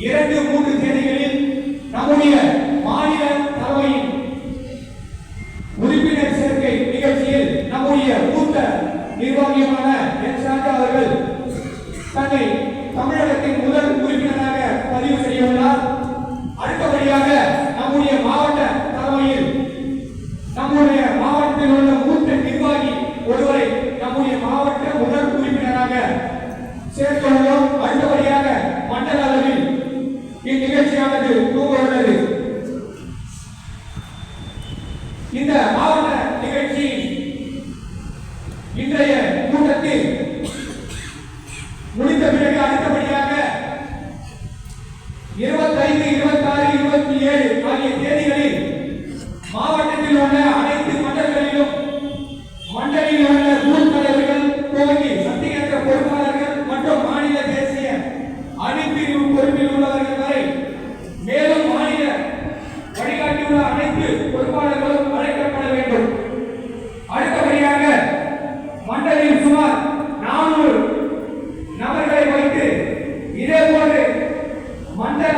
2-3 தேதிகளில் நம்முடைய மாநில தலைமையின் உறுப்பினர் சேர்க்கை நிகழ்ச்சியில் நம்முடைய மூத்த நிர்வாகியான என் ராஜா அவர்கள் தன்னை தமிழகத்தின் முதல் உறுப்பினராக பதிவு செய்துள்ளார். அடுத்தபடியாக நம்முடைய மாவட்ட தலைமையில் நம்முடைய மாவட்டத்தில் உள்ள மூத்த நிர்வாகி ஒருவரை நம்முடைய மாவட்ட முதல் உறுப்பினராக சேர்த்துள்ளோம். அடுத்தபடியாக மண்டல அளவில் இந்நிகழ்ச்சியானது துவங்க உள்ளது. இந்த மாவட்ட நிகழ்ச்சி இன்றைய கூட்டத்தில் முடிந்த பிறகு அடுத்தபடியாக 25, 26, 27 ஆகிய தேதிகளில் மாவட்டத்தில் உள்ள அனைத்து மண்டலங்களிலும் மண்டலில் உள்ள பூத் தலைவர்கள் துவங்கி சத்தியேற்ற பொறுப்பாளர்கள் மற்றும் மாநில தேசிய அணிப்பிரிவு பொறுப்பில் உள்ளவர்கள் வரை மேலும் மாநில வழிகாட்டியுள்ள அனைத்து பொறுப்பாளர்களும் அழைக்கப்பட வேண்டும். அடுத்தபடியாக மண்டலில் சுமார் 400 நபர்களை வைத்து இதேபோன்று மண்டல